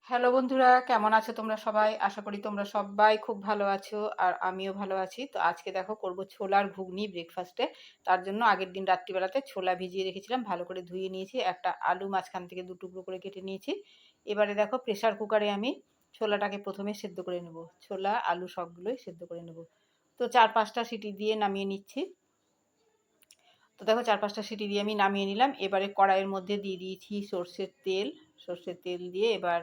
Hello বন্ধুরা, কেমন আছো তোমরা সবাই? আশা করি তোমরা সবাই খুব ভালো আছো আর আমিও ভালো আছি। তো আজকে দেখো করব ছোলার ঘুগনি ব্রেকফাস্টে। তার জন্য আগের দিন রাত্রিবেলাতে ছোলা ভিজিয়ে রেখেছিলাম, ভালো করে ধুয়ে নিয়েছি। একটা আলু মাঝখান থেকে দু টুকরো করে কেটে নিয়েছি। এবারে দেখো প্রেসার কুকারে আমি ছোলাটাকে প্রথমে সেদ্ধ করে নেব। ছোলা আলু সবগুলোই সেদ্ধ করে নেব। তো ৪-৫টা সিটি দিয়ে নামিয়ে নিচ্ছি। তো দেখো ৪-৫টা সিটি দিয়ে আমি নামিয়ে নিলাম। এবারে কড়াইয়ের মধ্যে দিয়ে দিয়েছি সর্ষের তেল। সর্ষের তেল দিয়ে এবার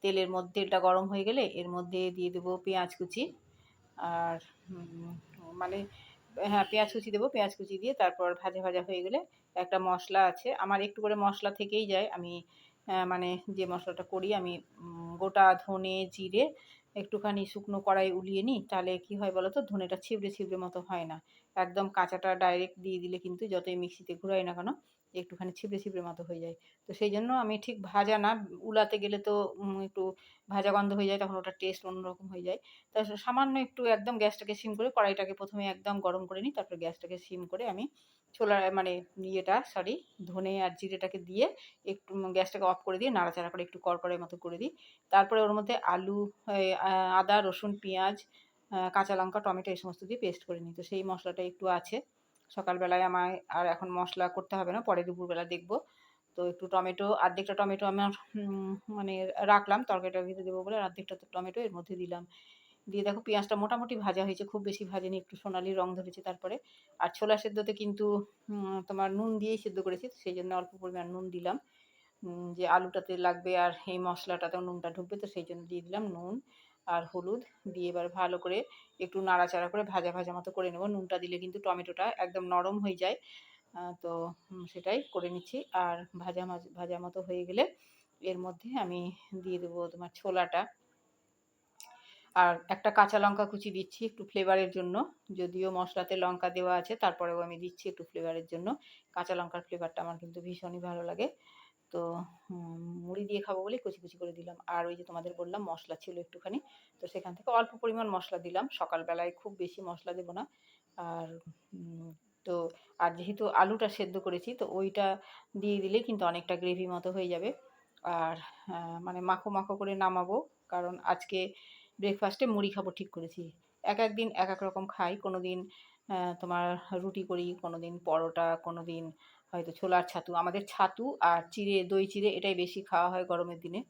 তেলের মধ্যে তেলটা গরম হয়ে গেলে এর মধ্যে দিয়ে দেবো পেঁয়াজ কুচি। আর মানে হ্যাঁ, পেঁয়াজ কুচি দেবো। পেঁয়াজ কুচি দিয়ে তারপর ভাজা ভাজা হয়ে গেলে একটা মশলা আছে আমার, একটু করে মশলা থেকেই যায়। আমি মানে যে মশলাটা করি আমি গোটা ধনে জিরে একটুখানি শুকনো কড়াই উলিয়ে নিই, তাহলে কি হয় বলো তো, ধনেটা ছিবড়ে ছিবড়ে মতো হয় না। একদম কাঁচাটা ডাইরেক্ট দিয়ে দিলে কিন্তু যতই মিক্সিতে ঘুরাই না কেন একটুখানি ছিবড়ে ছিবড়ে মতো হয়ে যায়। তো সেই জন্য আমি ঠিক ভাজা না, উলাতে গেলে তো একটু ভাজা গন্ধ হয়ে যায়, তখন ওটার টেস্ট অন্যরকম হয়ে যায়। তা সামান্য একটু একদম গ্যাসটাকে সিম করে কড়াইটাকে প্রথমে একদম গরম করে নিই, তারপরে গ্যাসটাকে সিম করে আমি ছোলা মানে ধনে আর জিরেটাকে দিয়ে একটু গ্যাসটাকে অফ করে দিয়ে নাড়াচাড়া করে একটু কড়কড়ের মতো করে দিই। তারপরে ওর মধ্যে আলু, আদা, রসুন, পেঁয়াজ, কাঁচা লঙ্কা, টমেটো এই সমস্ত দিয়ে পেস্ট করে নিই। তো সেই মশলাটা একটু আছে। সকালবেলায় আমায় আর এখন মশলা করতে হবে না, পরে দুপুরবেলা দেখব। তো একটু টমেটো, আর্ধেকটা টমেটো আমার মানে রাখলাম তরকারিটার ভিতরে দেবো বলে, আর আর্ধেকটা টমেটো এর মধ্যে দিলাম। দিয়ে দেখো পেঁয়াজটা মোটামুটি ভাজা হয়েছে, খুব বেশি ভাজেনি, একটু সোনালি রং ধরেছে তারপরে। আর ছোলা সেদ্ধতে কিন্তু তোমার নুন দিয়েই সেদ্ধ করেছি, সেই জন্য অল্প পরিমাণ নুন দিলাম। যে আলুটাতে লাগবে আর এই মশলাটাতেও নুনটা ঢুকবে, তো সেই জন্য দিয়ে দিলাম নুন আর হলুদ। দিয়ে এবার ভালো করে একটু নাড়াচাড়া করে ভাজা ভাজা মতো করে নেব। নুনটা দিলে কিন্তু টমেটোটা একদম নরম হয়ে যায়। তো সেটাই করে নিচ্ছি। আর ভাজা ভাজা মতো হয়ে গেলে এর মধ্যে আমি দিয়ে দেবো তোমার ছোলাটা। আর একটা কাঁচা লঙ্কা কুচি দিচ্ছি একটু ফ্লেভারের জন্য। যদিও মশলাতে লঙ্কা দেওয়া আছে তারপরেও আমি দিচ্ছি একটু ফ্লেভারের জন্য। কাঁচা লঙ্কার ফ্লেভারটা আমার কিন্তু ভীষণই ভালো লাগে। তো মুড়ি দিয়ে খাবো বলে কুচি কুচি করে দিলাম। আর ওই যে তোমাদের বললাম মশলা ছিল একটুখানি, তো সেখান থেকে অল্প পরিমাণ মশলা দিলাম। সকালবেলায় খুব বেশি মশলা দেবো না। আর তো আর যেহেতু আলুটা সেদ্ধ করেছি তো ওইটা দিয়ে দিলে কিন্তু অনেকটা গ্রেভি মতো হয়ে যাবে। আর মানে মাখো মাখো করে নামাবো, কারণ আজকে ব্রেকফাস্টে মুড়ি খাবো ঠিক করেছি। এক এক দিন এক এক রকম খাই। কোনো দিন তোমার রুটি করি, কোনো দিন পরোটা, কোনো দিন হয়তো ছোলার ছাতু। আমাদের ছাতু আর চিড়ে, দই চিড়ে এটাই বেশি খাওয়া হয় গরমের দিনে।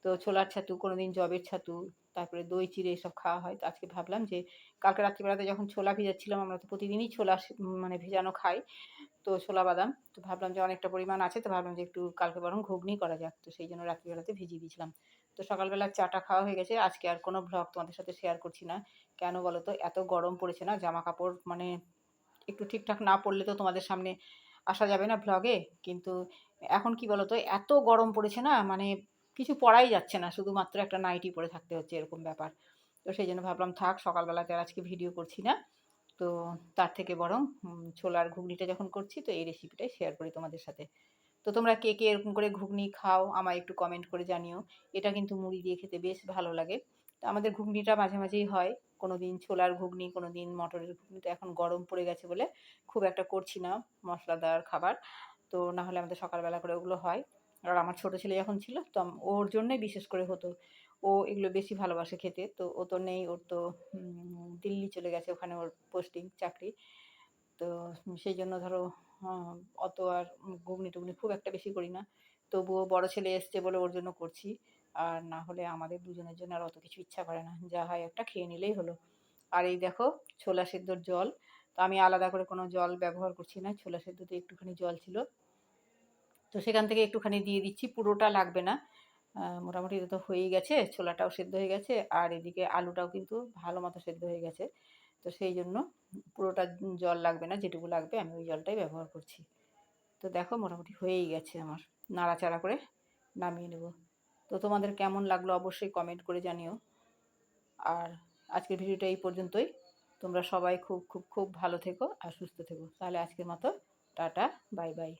তো ছোলার ছাতু, কোনো দিন যবের ছাতু, তারপরে দই চিড়ে এসব খাওয়া হয়। তো আজকে ভাবলাম যে কালকে রাত্রিবেলাতে যখন ছোলা ভিজাচ্ছিলাম, আমরা তো প্রতিদিনই ছোলা মানে ভেজানো খাই, তো ছোলা বাদাম। তো ভাবলাম যে অনেকটা পরিমাণ আছে, তো ভাবলাম যে একটু কালকে বরং ঘুগনি করা যাক। তো সেই জন্য রাত্রিবেলাতে ভিজিয়ে দিয়েছিলাম। তো সকালবেলা চাটা খাওয়া হয়ে গেছে। আজকে আর কোনো ভ্লগ তোমাদের সাথে শেয়ার করছি না। কেন বলো তো, এত গরম পড়েছে না, জামা কাপড় মানে একটু ঠিকঠাক না পরলে তো তোমাদের সামনে আসা যাবে না ভ্লগে। কিন্তু এখন কি বলো তো, এত গরম পড়েছে না, মানে কিছু পরাই যাচ্ছে না, শুধুমাত্র একটা নাইটি পরে থাকতে হচ্ছে, এরকম ব্যাপার। তো সেই জন্য ভাবলাম থাক, সকালবেলাতে আর আজকে ভিডিও করছি না। তো তার থেকে বরং ছোলার ঘুগনিটা যখন করছি তো এই রেসিপিটাই শেয়ার করি তোমাদের সাথে। তো তোমরা কে কে এরকম করে ঘুগনি খাও আমায় একটু কমেন্ট করে জানিও। এটা কিন্তু মুড়ি দিয়ে খেতে বেশ ভালো লাগে। তো আমাদের ঘুগনিটা মাঝে মাঝেই হয়, কোনো দিন ছোলার ঘুগনি, কোনো দিন মটরের ঘুগনি। তো এখন গরম পড়ে গেছে বলে খুব একটা করছি না মশলাদার খাবার। তো না হলে আমাদের সকালবেলা করে ওগুলো হয়। আর আমার ছোটো ছেলে যখন ছিল তো ওর জন্যই বিশেষ করে হতো। ও এগুলো বেশি ভালোবাসে খেতে। তো ও তো নেই, ওর তো দিল্লি চলে গেছে, ওখানে ওর পোস্টিং, চাকরি। তো সেই জন্য ধরো আহ, অত আর ঘুগনি টুগনি খুব একটা বেশি করি না। তবুও বড় ছেলে এসছে বলে ওর জন্য করছি। আর না হলে আমাদের দুজনের জন্য আর অত কিছু ইচ্ছা করে না, যা হয় একটা খেয়ে নিলেই হলো। আর এই দেখো ছোলা সেদ্ধর জল। তো আমি আলাদা করে কোনো জল ব্যবহার করছি না, ছোলা সেদ্ধতে একটুখানি জল ছিল, তো সেখান থেকে একটুখানি দিয়ে দিচ্ছি, পুরোটা লাগবে না। মোটামুটি তো হয়েই গেছে, ছোলাটাও সেদ্ধ হয়ে গেছে আর এদিকে আলুটাও কিন্তু ভালো মতো সেদ্ধ হয়ে গেছে। তো সেই জন্য পুরোটা জল লাগবে না, যেটুকু লাগবে আমি ওই জলটাই ব্যবহার করছি। তো দেখো মোটামুটি হয়েই গেছে আমার, নাড়াচাড়া করে নামিয়ে নেব। তো তোমাদের কেমন লাগলো অবশ্যই কমেন্ট করে জানিও। আর আজকের ভিডিওটা এই পর্যন্তই। তোমরা সবাই খুব খুব খুব ভালো থেকো আর সুস্থ থেকো। তাহলে আজকের মতো টাটা, বাই বাই।